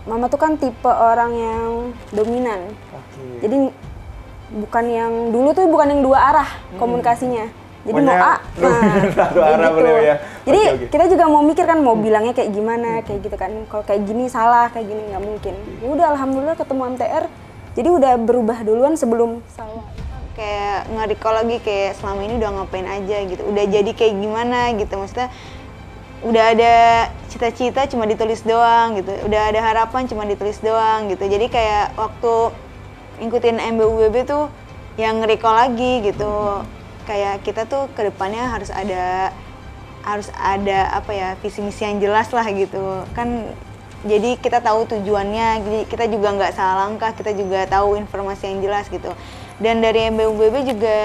Mama tuh kan tipe orang yang dominan. Jadi bukan yang dulu tuh bukan yang dua arah komunikasinya. Jadi mau A, satu arah gitu. beliau ya. Jadi kita juga mau mikir kan mau bilangnya kayak gimana, kayak gitu kan. Kalau kayak gini salah, kayak gini nggak mungkin. Ya udah alhamdulillah ketemu MTR, jadi udah berubah duluan sebelum Salwa. Kayak nge-recall lagi kayak selama ini udah ngapain aja gitu. Udah jadi kayak gimana gitu, maksudnya udah ada cita-cita cuma ditulis doang gitu. Udah ada harapan cuma ditulis doang gitu. Jadi kayak waktu ngikutin MBUBB tuh yang nge-recall lagi gitu. Kayak kita tuh kedepannya harus ada apa ya, visi misi yang jelas lah gitu kan. Jadi kita tahu tujuannya, jadi kita juga nggak salah langkah, kita juga tahu informasi yang jelas gitu. Dan dari MBUBB juga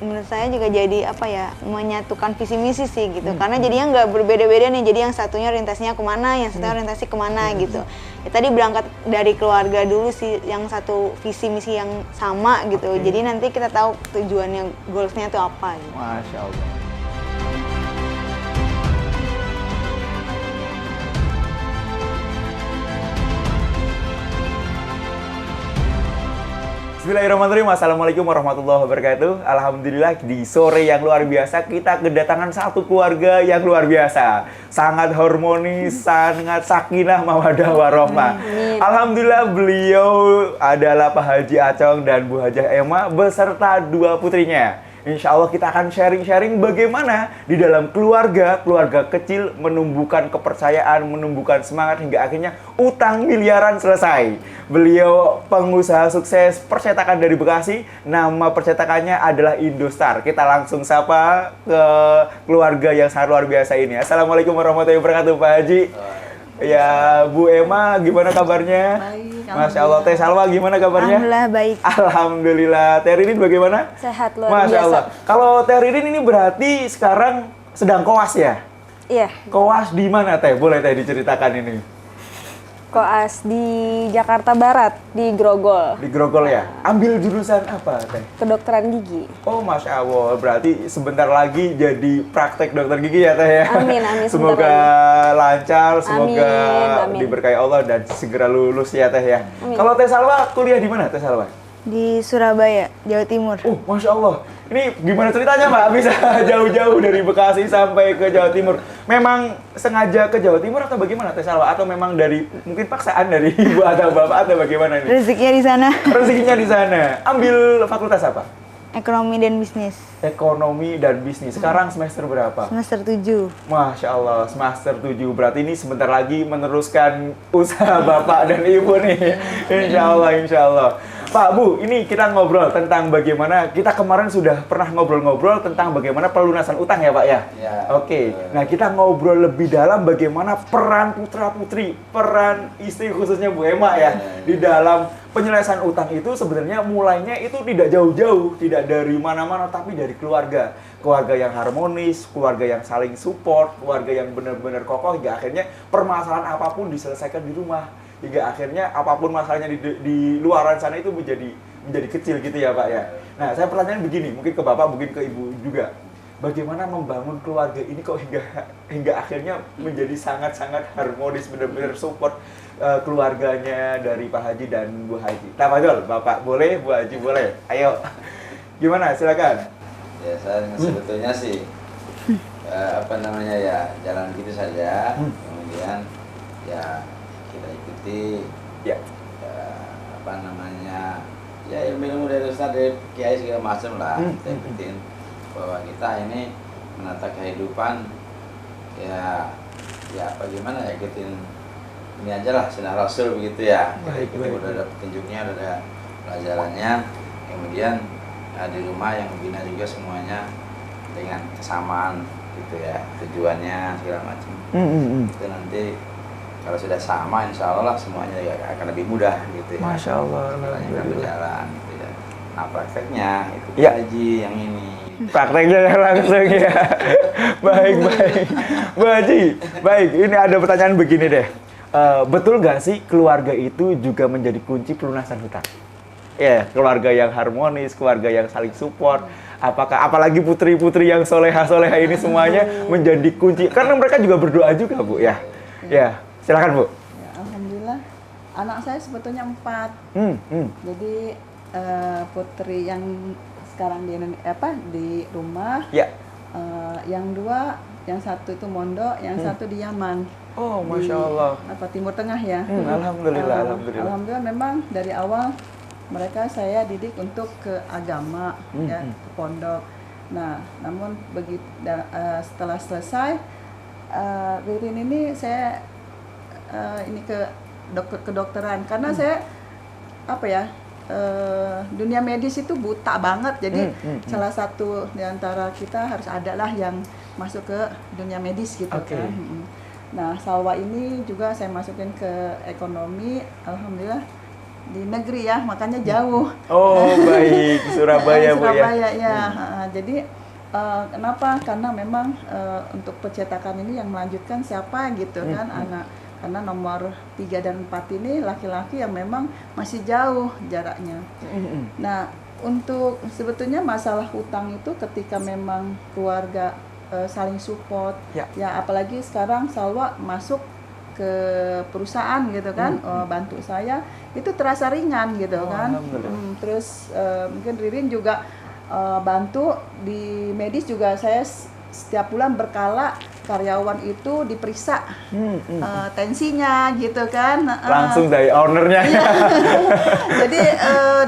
menurut saya juga jadi apa ya, menyatukan visi misi sih gitu. Karena jadinya nggak berbeda-beda nih, jadi yang satunya orientasinya kemana, yang satunya orientasi kemana gitu. Ya tadi berangkat dari keluarga dulu sih, yang satu visi misi yang sama gitu. Jadi nanti kita tahu tujuannya, goalsnya itu apa gitu. Masya Allah. Bismillahirrahmanirrahim. Assalamualaikum warahmatullahi wabarakatuh. Alhamdulillah di sore yang luar biasa kita kedatangan satu keluarga yang luar biasa. Sangat harmonis, sangat sakinah mawadah warahmah. Alhamdulillah beliau adalah Pak Haji Acong dan Bu Hajah Ema beserta dua putrinya. Insya Allah kita akan sharing-sharing bagaimana di dalam keluarga kecil menumbuhkan kepercayaan, menumbuhkan semangat hingga akhirnya utang miliaran selesai. Beliau pengusaha sukses percetakan dari Bekasi, nama percetakannya adalah Indostar. Kita langsung sapa ke keluarga yang sangat luar biasa ini. Assalamualaikum warahmatullahi wabarakatuh Pak Haji. Ya, Bu Ema, gimana kabarnya? Baik, Masya Allah. Teh Salwa, gimana kabarnya? Alhamdulillah baik. Alhamdulillah. Teh Ririn bagaimana? Sehat luar Masya biasa. Allah. Kalau Teh Ririn ini berarti sekarang sedang koas ya? Iya, Koas di mana Teh? Boleh Teh diceritakan ini? koas di Jakarta Barat, di Grogol, Di Grogol ya? Ambil jurusan apa Teh? kedokteran gigi. Oh Masya Allah, berarti sebentar lagi jadi praktek dokter gigi ya Teh ya? Amin, amin, sebentar Semoga lancar, semoga Amin. diberkahi Allah dan segera lulus ya Teh ya. Amin. Kalau Teh Salwa kuliah di mana Teh Salwa? di Surabaya, Jawa Timur. Masya Allah. Ini gimana ceritanya Mbak? Bisa jauh-jauh dari Bekasi sampai ke Jawa Timur. Memang sengaja ke Jawa Timur atau bagaimana Teh Salwa? Atau memang dari mungkin paksaan dari ibu atau bapak atau bagaimana ini? Rezekinya di sana. Rezekinya di sana. Ambil fakultas apa? Ekonomi dan bisnis. Ekonomi dan bisnis. Sekarang semester berapa? Semester 7. Masya Allah, semester 7. Berarti ini sebentar lagi meneruskan usaha bapak dan ibu nih. Insya Allah, insya Allah. Pak, Bu, ini kita ngobrol tentang bagaimana, kita kemarin sudah pernah ngobrol-ngobrol tentang bagaimana pelunasan utang ya Pak ya? Ya. Oke, nah kita ngobrol lebih dalam bagaimana peran putra-putri, peran istri khususnya Bu Ema ya, di dalam penyelesaian utang itu sebenarnya mulainya itu tidak jauh-jauh, tidak dari mana-mana, tapi dari keluarga. Keluarga yang harmonis, keluarga yang saling support, keluarga yang benar-benar kokoh, hingga akhirnya permasalahan apapun diselesaikan di rumah. Hingga akhirnya apapun masalahnya di luaran sana itu menjadi kecil gitu ya Pak ya. Nah saya pertanyaan begini, mungkin ke Bapak, mungkin ke Ibu juga. Bagaimana membangun keluarga ini kok hingga akhirnya menjadi sangat-sangat harmonis, benar-benar support keluarganya dari Pak Haji dan Bu Haji. Tafadhol, Bapak boleh, Bu Haji boleh. Ayo, gimana? Silakan. Ya saya sebetulnya sih apa namanya ya jalan gitu saja. Kemudian ya kita ikuti Ya. apa namanya ya ilmu-ilmu dari Ustaz, dari Kiai segala macam lah. Kita ikutin bahwa kita ini menata kehidupan ya apa gimana ya, ikutin ini aja lah sunnah Rasul begitu ya. Baik, Kita baik. udah ada petunjuknya, udah ada pelajarannya. Kemudian di rumah yang membina juga semuanya dengan kesamaan gitu ya, tujuannya segala macam. Itu nanti kalau sudah sama, insya Allah semuanya ya akan lebih mudah gitu ya. Masya Allah. Segalanya akan berjalan gitu ya. Nah prakteknya itu Ya. Haji yang ini. Prakteknya yang langsung ya. Baik. Bu Haji, baik. Ini ada pertanyaan begini deh. Betul nggak sih keluarga itu juga menjadi kunci pelunasan hutang? Ya, keluarga yang harmonis, keluarga yang saling support. Apakah apalagi putri-putri yang soleha-soleha ini semuanya menjadi kunci? Karena mereka juga berdoa juga Bu ya. Ya, silakan Bu. Ya, Alhamdulillah Anak saya sebetulnya 4. Jadi putri yang sekarang di rumah, Ya. yang 2, yang 1 itu mondok, yang 1 di Yaman. Oh, Masya Di, Allah. Timur Tengah ya. Alhamdulillah, alhamdulillah. Alhamdulillah memang dari awal mereka saya didik untuk ke agama, ya, ke pondok. Nah, namun setelah selesai Ririn ini saya ini ke kedokteran karena saya dunia medis itu buta banget. Jadi salah satu di antara kita harus adalah yang masuk ke dunia medis gitu kan. Nah, Salwa ini juga saya masukin ke ekonomi, alhamdulillah di negeri ya, makanya jauh. Oh, baik, Surabaya, Bu ya. Surabaya ya. Jadi kenapa? Karena memang untuk percetakan ini yang melanjutkan siapa gitu kan, anak. Karena nomor 3 dan 4 ini laki-laki yang memang masih jauh jaraknya. Nah, untuk sebetulnya masalah hutang itu ketika memang keluarga saling support, ya apalagi sekarang Salwa masuk ke perusahaan gitu kan, bantu saya, itu terasa ringan gitu kan. Terus mungkin Ririn juga bantu di medis juga, saya setiap bulan berkala karyawan itu diperiksa tensinya gitu kan. Langsung dari ownernya. Jadi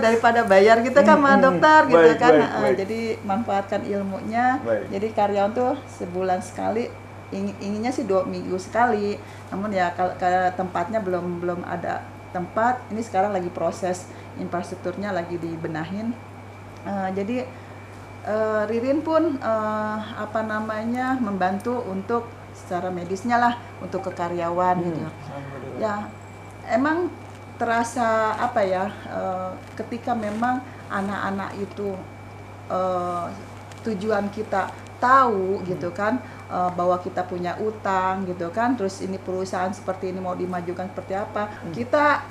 daripada bayar gitu kan sama dokter gitu baik, kan. baik. Jadi manfaatkan ilmunya. Baik. Jadi karyawan tuh sebulan sekali, inginnya sih 2 minggu sekali. Namun ya kalau tempatnya belum ada tempat. Ini sekarang lagi proses infrastrukturnya lagi dibenahin. Jadi Ririn pun membantu untuk secara medisnya lah untuk ke karyawan gitu. Ya emang terasa ketika memang anak-anak itu tujuan kita tahu gitu kan, bahwa kita punya utang gitu kan, terus ini perusahaan seperti ini mau dimajukan seperti apa, kita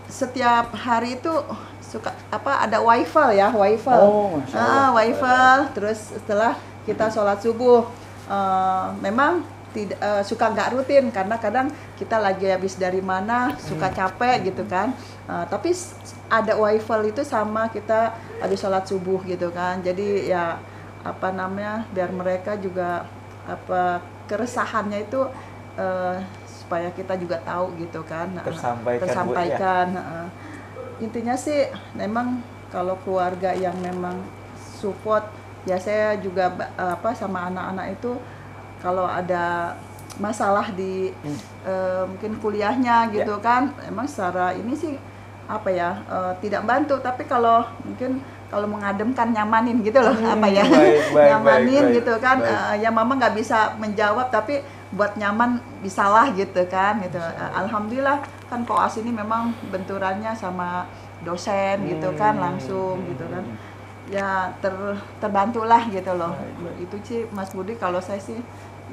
setiap hari itu suka ada waifel ya, waifel. Terus setelah kita sholat subuh, memang tidak suka nggak rutin karena kadang kita lagi habis dari mana, suka capek gitu kan. Tapi ada waifel itu sama kita habis sholat subuh gitu kan. Jadi ya biar mereka juga keresahannya itu supaya kita juga tahu gitu kan, tersampaikan. Intinya sih memang kalau keluarga yang memang support ya, saya juga sama anak-anak itu kalau ada masalah di mungkin kuliahnya gitu kan, emang secara ini sih tidak bantu, tapi kalau mungkin kalau mengademkan, nyamanin gitu loh, nyamanin gitu kan. Ya mama nggak bisa menjawab tapi buat nyaman bisalah gitu kan gitu. Alhamdulillah kan koas ini memang benturannya sama dosen gitu kan, langsung gitu kan, ya terbantulah gitu loh. Itu sih Mas Budi, kalau saya sih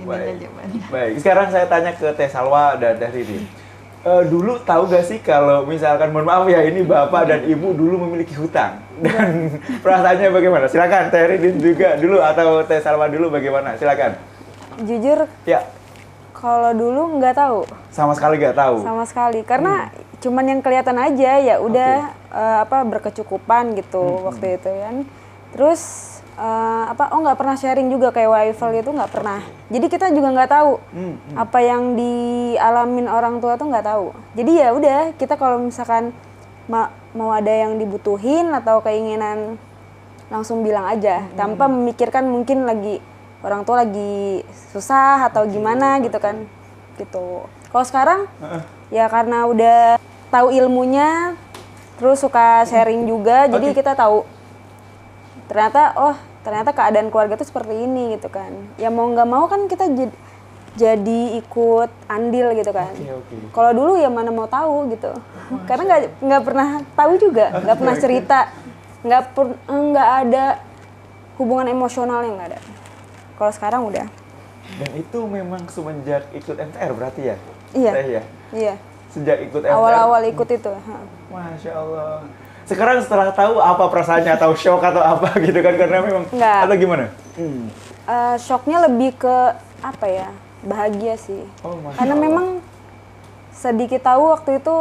ininya jawabannya. Baik, sekarang saya tanya ke Teh Salwa dan Teh Ririn. Dulu tahu gak sih kalau misalkan, mohon maaf ya, ini bapak dan ibu dulu memiliki hutang, dan perasaannya bagaimana? Silakan Teh Ririn juga dulu, atau Teh Salwa dulu, bagaimana? Silakan. Jujur Ya. Kalau dulu nggak tahu. Sama sekali nggak tahu. Sama sekali, karena cuman yang kelihatan aja ya udah berkecukupan gitu waktu itu kan. Terus nggak pernah sharing juga kayak waifel itu, nggak pernah. Jadi kita juga nggak tahu apa yang dialamin orang tua tuh nggak tahu. Jadi ya udah, kita kalau misalkan mau ada yang dibutuhin atau keinginan langsung bilang aja, tanpa memikirkan mungkin orang tua lagi susah atau gimana gitu kan, gitu. Kalau sekarang ya karena udah tahu ilmunya, terus suka sharing juga, jadi kita tahu ternyata keadaan keluarga itu seperti ini gitu kan. Ya mau nggak mau kan kita jadi ikut andil gitu kan. Kalau dulu ya mana mau tahu gitu, karena nggak pernah tahu juga, nggak pernah cerita, nggak ada hubungan emosional yang nggak ada. Kalau sekarang udah. Dan itu memang semenjak ikut MTR berarti ya? Iya. Iya. Sejak ikut MTR. Awal-awal ikut itu. Masya Allah. Sekarang setelah tahu apa perasaannya, atau shock atau apa gitu kan, karena memang Enggak. Atau gimana? Shocknya lebih ke bahagia sih. Oh, Masya Karena Allah. memang sedikit tahu waktu itu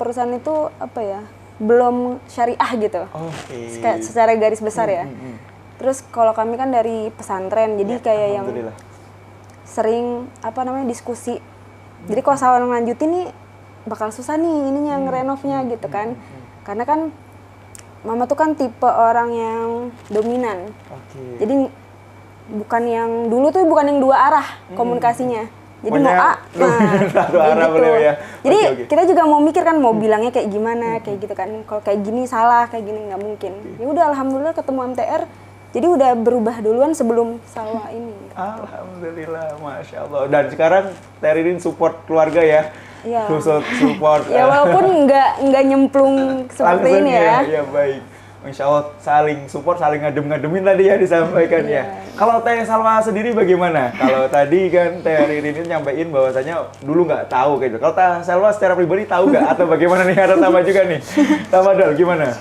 perusahaan itu apa ya, belum syariah gitu. Oke. Secara garis besar ya. Terus kalau kami kan dari pesantren, jadi kayak yang Alhamdulillah. sering apa namanya diskusi. Jadi kalau salah lanjutin nih bakal susah nih ininya ngerenovnya gitu kan. Karena kan mama tuh kan tipe orang yang dominan. Oke. Jadi bukan yang dulu tuh bukan yang dua arah komunikasinya. Jadi mau Pokoknya A, nah satu kayak arah gitu. beliau ya. Jadi Oke. kita juga mau mikir kan mau bilangnya kayak gimana, kayak gitu kan. Kalau kayak gini salah, kayak gini nggak mungkin. Ya udah alhamdulillah ketemu MTR. Jadi udah berubah duluan sebelum salwa ini. Alhamdulillah, masya Allah. Dan sekarang Teririn support keluarga ya. Iya. Khusus support. Ya walaupun nggak nyemplung seperti langsung ini ya. Ya baik. Masya Allah, saling support, saling ngadem-ngademin tadi ya disampaikan ya. Kalau Teh Salwa sendiri bagaimana? Kalau tadi kan Teh Ririn nyampein bahwasanya dulu nggak tahu gitu. Kalau Teh Salwa secara pribadi tahu nggak atau bagaimana nih? Ada tambah juga nih. Tambah Dol, gimana?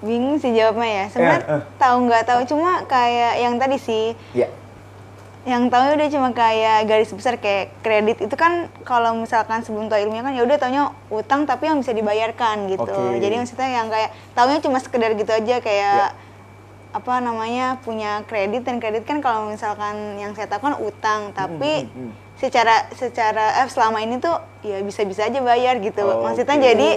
Bingung sih jawabnya ya. Sebenarnya tahu nggak tahu, cuma kayak yang tadi sih. Ya. Yang tahu udah cuma kayak garis besar kayak kredit itu kan kalau misalkan sebelum tahu ilmunya kan ya udah taunya utang tapi yang bisa dibayarkan gitu. Oke. Jadi maksudnya yang kayak taunya cuma sekedar gitu aja kayak apa namanya punya kredit, dan kredit kan kalau misalkan yang saya tahu kan utang tapi secara selama ini tuh ya bisa-bisa aja bayar gitu. Maksudnya Oke. jadi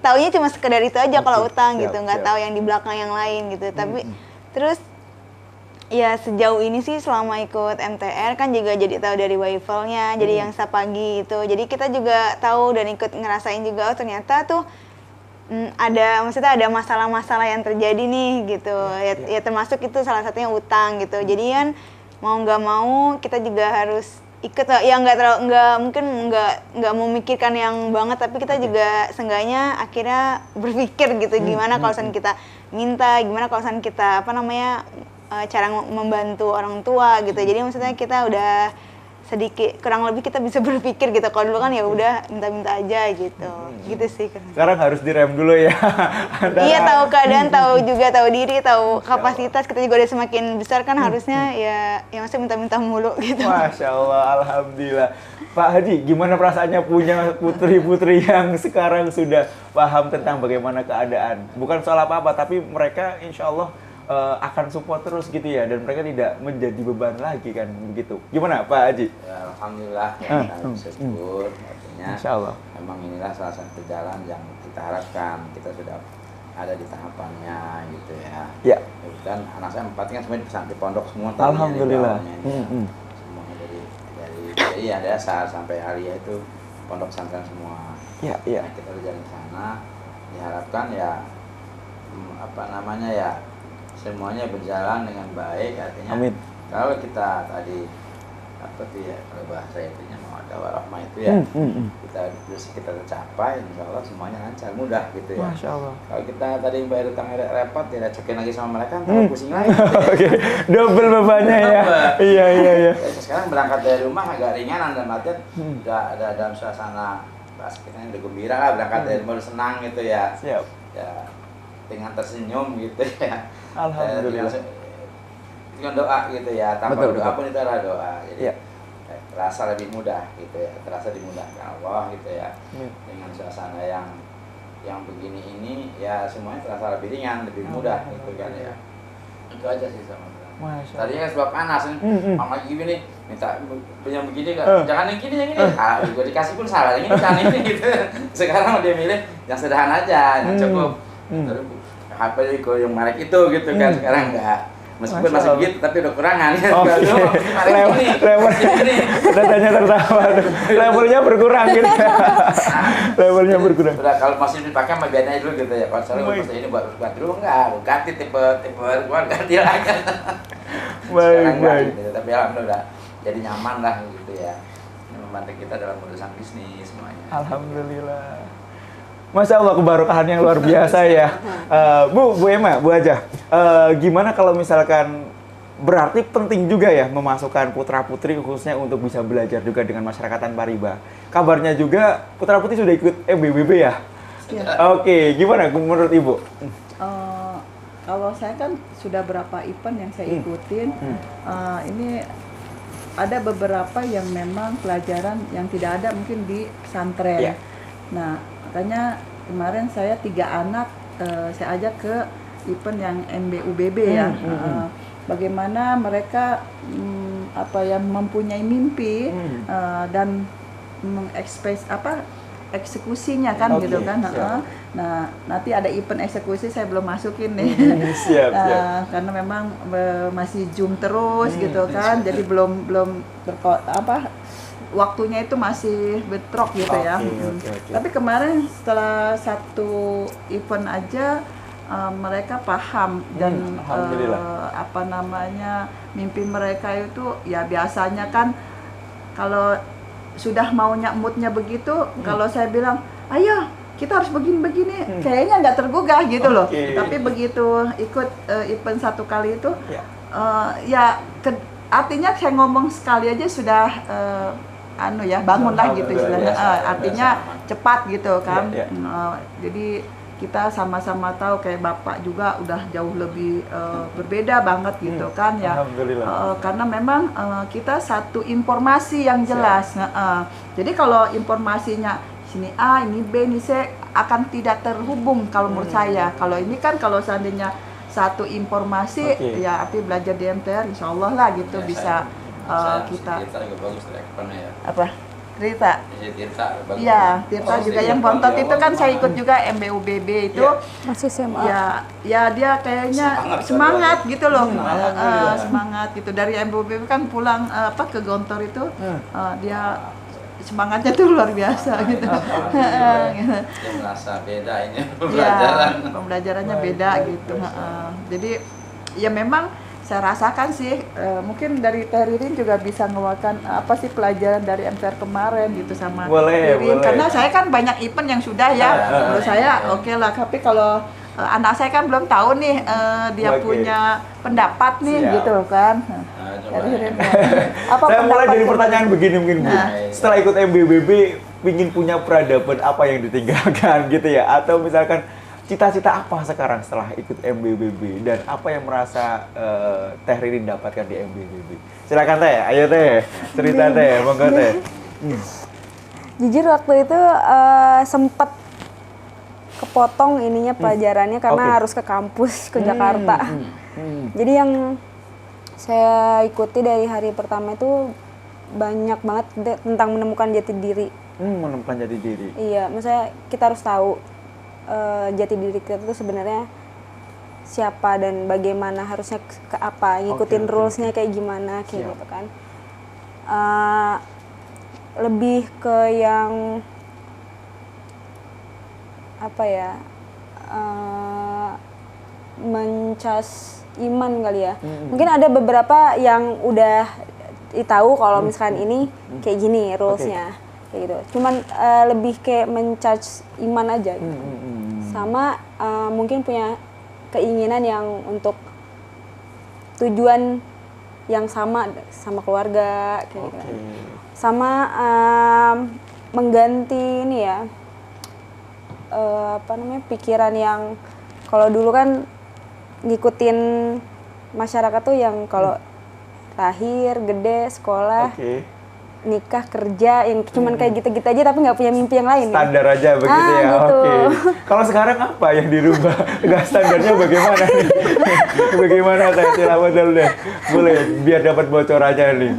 taunya cuma sekedar itu aja kalau utang Siap, gitu, nggak siap. tahu yang di belakang yang lain gitu. Tapi terus ya sejauh ini sih selama ikut MTR kan juga jadi tahu dari Waifalnya, jadi yang Sapagi itu. Jadi kita juga tahu dan ikut ngerasain juga, oh ternyata tuh maksudnya ada masalah-masalah yang terjadi nih gitu. Ya termasuk itu salah satunya utang gitu. Jadi kan mau nggak mau kita juga harus ikut lah. Ya nggak memikirkan yang banget, tapi kita juga seenggaknya akhirnya berpikir gitu gimana kalau misalnya kita minta, gimana kalau misalnya kita apa namanya cara membantu orang tua gitu. Jadi maksudnya kita udah sedikit kurang lebih kita bisa berpikir gitu. Kalau dulu kan ya udah minta-minta aja gitu. Gitu sih. Sekarang harus direm dulu ya. Iya, tahu keadaan, tahu juga, tahu diri, tahu kapasitas. Kita juga udah semakin besar kan harusnya ya maksudnya minta-minta mulu gitu. Masya Allah, alhamdulillah. Pak Haji, gimana perasaannya punya putri-putri yang sekarang sudah paham tentang bagaimana keadaan? Bukan soal apa-apa, tapi mereka insya Allah akan support terus gitu ya, dan mereka tidak menjadi beban lagi kan begitu. Gimana Pak Haji? Ya, alhamdulillah ya, kita bersyukur, artinya Insya Allah. memang inilah salah satu jalan yang kita harapkan. Kita sudah ada di tahapannya gitu ya. Ya. Dan anak saya 4 kan semuanya di pondok semua. Alhamdulillah. Semuanya dari ya dasar sampai aliyah itu pondok pesantren semua. Ya, ya. Nah, kita berjalan ke sana, diharapkan ya apa namanya ya, semuanya berjalan dengan baik. Artinya Amin. kalau kita tadi apa tuh ya, kalau bahasa itunya mau ada warahmah itu ya, kita tercapai, insya Allah semuanya lancar, mudah gitu ya. Masya Allah. Kalau kita tadi bayar utang repot, direcokin lagi sama mereka, ntar pusing lagi. Oke, double bebannya ya. Iya. Ya, sekarang berangkat dari rumah agak ringan, dalam artian udah ada dalam suasana bahasa kita udah gembira lah, berangkat dari rumah udah senang gitu ya. Siap. Ya, dengan tersenyum gitu ya. Alhamdulillah. Dengan doa gitu ya, tanpa Betul, doa betul. pun itu adalah doa. Jadi Iya. terasa lebih mudah gitu ya, terasa dimudahkan Allah gitu ya. Amin. Dengan suasana yang begini ini ya semuanya terasa lebih ringan, lebih mudah gitu kan ya. Itu aja sih sama. Masya Allah. Tadinya kan sebab panas nih, lagi gini minta punya begini kan, jangan yang gini, gue dikasih pun salah, yang ini jangan ini gitu. Sekarang dia milih yang sederhana aja, yang cukup. Terus HP yang merek itu gitu kan, sekarang enggak. Meskipun masih begitu, tapi udah kurangan. Oke. Datanya tertawa. Levelnya berkurang gitu. Levelnya berkurang. Udah kalau masih dipakai sama biayanya dulu gitu ya. Kalau soalnya ini buat dulu enggak, ganti tipe gua ganti lagi. Sekarang enggak gitu. Tapi alhamdulillah jadi nyaman lah gitu ya. Ini membantu kita dalam urusan bisnis semuanya. Alhamdulillah. Masya Allah, keberkahan yang luar biasa ya. Bu Emma, Bu Aja, gimana kalau misalkan berarti penting juga ya memasukkan putra-putri khususnya untuk bisa belajar juga dengan masyarakat tanpa riba. Kabarnya juga putra-putri sudah ikut MBBB ya? Ya. Oke, gimana menurut Ibu? Kalau saya kan sudah berapa event yang saya ikutin, ini ada beberapa yang memang pelajaran yang tidak ada mungkin di pesantren. Iya. Nah, makanya kemarin saya 3 anak saya ajak ke event yang MBUBB ya. Bagaimana mereka mempunyai mimpi dan eksekusinya kan Oke, gitu kan. siap. Nah, nanti ada event eksekusi saya belum masukin nih. Siap. Karena memang masih Zoom terus gitu kan. Jadi belum waktunya itu masih bentrok gitu ya. Oke. Tapi kemarin setelah satu event aja mereka paham dan Alhamdulillah. mimpi mereka itu ya biasanya kan kalau sudah maunya moodnya begitu, kalau saya bilang ayo kita harus begini-begini, kayaknya nggak tergugah gitu loh. Oke. Tapi begitu ikut event satu kali itu artinya saya ngomong sekali aja sudah bangunlah gitu istilahnya. Artinya cepat gitu kan. Jadi kita sama-sama tahu kayak Bapak juga udah jauh lebih berbeda banget gitu kan ya. Alhamdulillah. Karena memang kita satu informasi yang jelas. Jadi kalau informasinya sini A, ini B, ini C akan tidak terhubung kalau menurut saya. Kalau ini kan kalau seandainya satu informasi ya arti belajar di MTR insya Allah lah gitu bisa kita Tirta juga bagus rekornya ya. apa Tirta. Bagus. Iya, Tirta juga yang bontot itu kan saya ikut juga MBUBB itu. Masih SMA. Ya dia kayaknya semangat gitu loh. Semangat gitu. Dari MBUBB kan pulang ke Gontor itu dia semangatnya tuh luar biasa gitu. Dia merasa beda ini pembelajaran. Ya, pembelajarannya beda gitu. Jadi ya memang saya rasakan sih, mungkin dari Teh Ririn juga bisa ngewakan apa sih pelajaran dari MTR kemarin gitu sama Ririn. Karena saya kan banyak event yang sudah ya, menurut saya oke lah. Tapi kalau anak saya kan belum tahu nih, dia punya pendapat nih gitu kan. Ririn, Saya mulai dari pertanyaan begini mungkin Bu. Setelah ikut MBUBB, pingin punya peradaban apa yang ditinggalkan gitu ya? Atau misalkan cita-cita apa sekarang setelah ikut MBUBB dan apa yang merasa Teh Ririn dapatkan di MBUBB? Silakan Teh, ayo Teh, cerita Teh, monggo Teh. Jujur waktu itu sempat kepotong ininya pelajarannya karena harus ke kampus ke Jakarta. Jadi yang saya ikuti dari hari pertama itu banyak banget tentang menemukan jati diri. Menemukan jati diri. Iya, maksudnya kita harus tahu jati diri kita itu sebenarnya siapa dan bagaimana harusnya ke apa, ngikutin rulesnya kayak gimana kayak gitu kan. Lebih ke yang apa ya, mencas iman kali ya. Mungkin ada beberapa yang udah tahu kalau misalkan ini kayak gini rulesnya kayak gitu. Cuman lebih kayak mencas iman aja gitu. Sama mungkin punya keinginan yang untuk tujuan yang sama keluarga kayak gitu. Sama mengganti ini ya pikiran yang kalau dulu kan ngikutin masyarakat tuh yang kalau lahir, gede, sekolah, nikah, kerja, yang cuman kayak gitu-gitu aja tapi nggak punya mimpi yang lain. Standar aja begitu ya. Gitu. Kalau sekarang apa yang dirubah? Nggak standarnya bagaimana nih? Bagaimana Teh? Silakan dulu deh. Boleh biar dapat bocorannya nih.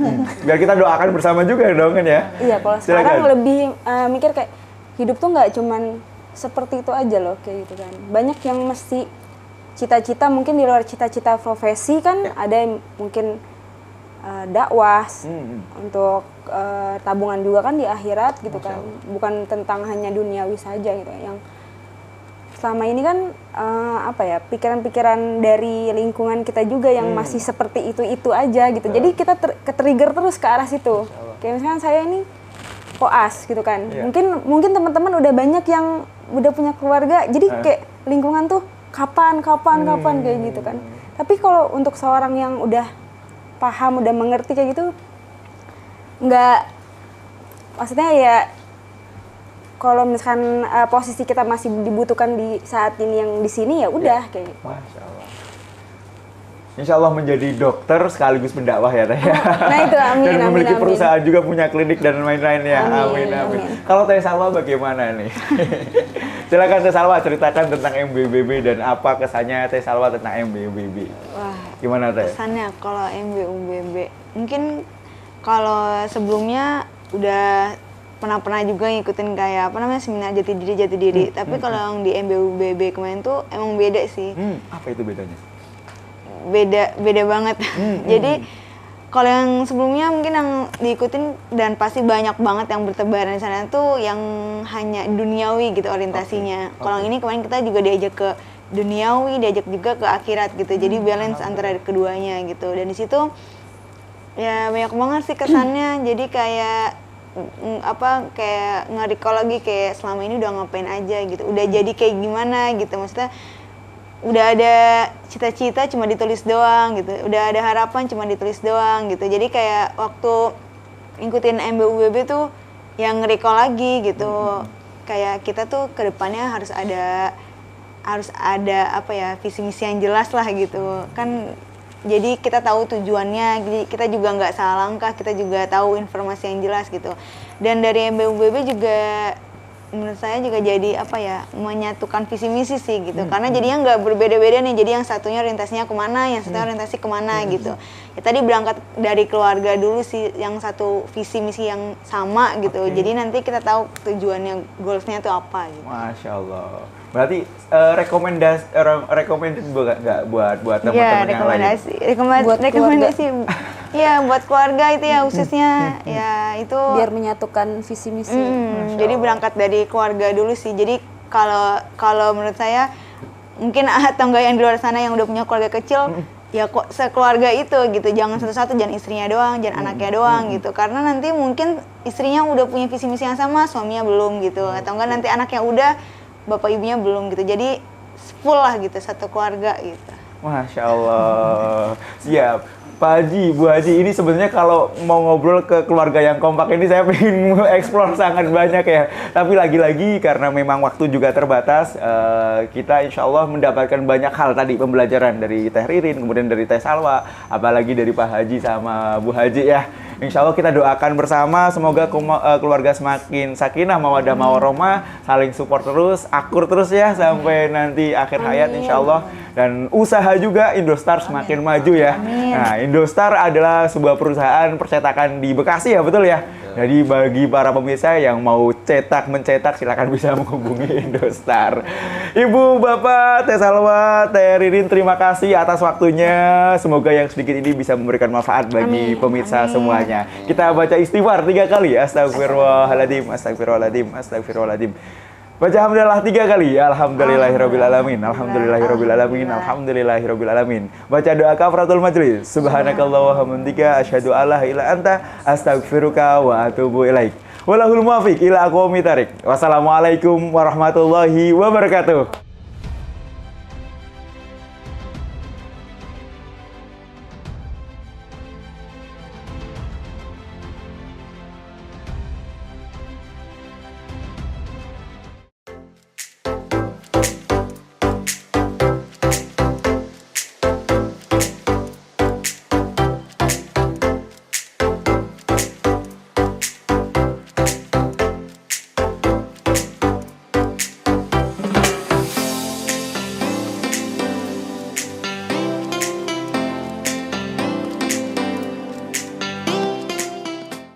Biar kita doakan bersama juga dong kan ya. Iya, kalau sekarang lebih mikir kayak hidup tuh nggak cuman seperti itu aja loh kayak gitu kan. Banyak yang mesti cita-cita mungkin di luar cita-cita profesi kan ada yang mungkin dakwah untuk tabungan juga kan di akhirat gitu kan, bukan tentang hanya duniawi saja gitu yang selama ini kan pikiran-pikiran dari lingkungan kita juga yang masih seperti itu aja gitu. Jadi kita ke-trigger terus ke arah situ. Kayak misalkan saya ini koas gitu kan, mungkin teman-teman udah banyak yang udah punya keluarga, jadi kayak lingkungan tuh kapan kayak gitu kan. Tapi kalau untuk seorang yang udah paham, udah mengerti kayak gitu, nggak, maksudnya ya kalau misalkan posisi kita masih dibutuhkan di saat ini yang di sini ya udah kayak gitu. Masya Allah. Insya Allah menjadi dokter sekaligus pendakwah ya Teh. Nah itu amin, Dan amin, memiliki amin. perusahaan juga, punya klinik dan lain-lain ya. Amin, Amin, amin. amin. Kalau Teh Salwa bagaimana nih? Silakan Teh Salwa ceritakan tentang MBUBB dan apa kesannya Teh Salwa tentang MBUBB. Wah, Gimana Teh? kesannya kalau MBUBB mungkin kalau sebelumnya udah pernah juga ngikutin kayak apa namanya seminar jati diri. Tapi kalau yang di MBUBB kemarin tuh emang beda sih. Apa itu bedanya? Beda banget. Jadi kalau yang sebelumnya mungkin yang diikutin dan pasti banyak banget yang bertebaran di sana tuh yang hanya duniawi gitu orientasinya. Kalau yang ini kemarin kita juga diajak ke duniawi, diajak juga ke akhirat gitu. Jadi balance antara keduanya gitu. Dan di situ ya banyak banget sih kesannya. Jadi kayak kayak nge-recall lagi kayak selama ini udah ngapain aja gitu. Udah jadi kayak gimana gitu. Maksudnya udah ada cita-cita cuma ditulis doang gitu, udah ada harapan cuma ditulis doang gitu. Jadi kayak waktu ngikutin MBUBB tuh yang nge-recall lagi gitu. Kayak kita tuh kedepannya harus ada apa ya, visi misi yang jelas lah gitu kan. Jadi kita tahu tujuannya, jadi kita juga nggak salah langkah, kita juga tahu informasi yang jelas gitu. Dan dari MBUBB juga menurut saya juga jadi apa ya, menyatukan visi misi sih gitu. Karena jadinya nggak berbeda-beda nih, jadi yang satunya orientasinya kemana, yang satunya orientasi kemana gitu. Ya tadi berangkat dari keluarga dulu sih, yang satu visi misi yang sama gitu. Jadi nanti kita tahu tujuannya, goalsnya tuh apa gitu. Masya Allah. Berarti recommended nggak buat teman-teman Ya, yang lain? rekomendasi. Iya, buat keluarga itu ya khususnya. Ya, itu Biar menyatukan visi misi. jadi berangkat dari keluarga dulu sih. Jadi kalau menurut saya mungkin atau enggak yang di luar sana yang udah punya keluarga kecil, ya kok sekeluarga itu gitu. Jangan satu-satu, jangan istrinya doang, jangan anaknya doang gitu. Karena nanti mungkin istrinya udah punya visi misi yang sama, suaminya belum gitu. Atau enggak nanti anaknya udah, bapak ibunya belum gitu. Jadi full lah gitu, satu keluarga gitu. Masya Allah. Siap. Pak Haji, Bu Haji, ini sebenarnya kalau mau ngobrol ke keluarga yang kompak ini saya pengen explore sangat banyak ya. Tapi lagi-lagi karena memang waktu juga terbatas, kita insya Allah mendapatkan banyak hal tadi, pembelajaran dari Teh Ririn, kemudian dari Teh Salwa, apalagi dari Pak Haji sama Bu Haji ya. Insya Allah kita doakan bersama, semoga keluarga semakin sakinah, mawaddah, mawarohmah, saling support terus, akur terus ya sampai nanti akhir hayat insya Allah. Dan usaha juga Indostar semakin maju ya. Nah, Indostar adalah sebuah perusahaan percetakan di Bekasi ya, betul ya? Jadi bagi para pemirsa yang mau mencetak silakan bisa menghubungi Indostar. Ibu, Bapak, Teh Salwa, Teh Ririn, terima kasih atas waktunya. Semoga yang sedikit ini bisa memberikan manfaat bagi pemirsa semuanya. Kita baca istighfar 3 kali. Astagfirullahaladzim, astagfirullahaladzim, astagfirullahaladzim. Baca hamdalah 3 kali. Alhamdulillahirrabbilalamin. Alhamdulillahirrabbilalamin. Alhamdulillahirrabbilalamin. Baca doa kafaratul majlis. Subhanakallah wa hamdika asyhadu alla ilaha illa anta astaghfiruka wa atubu ilaik. Walahul muwaffiq ila aqwamit thariq. Wassalamualaikum warahmatullahi wabarakatuh.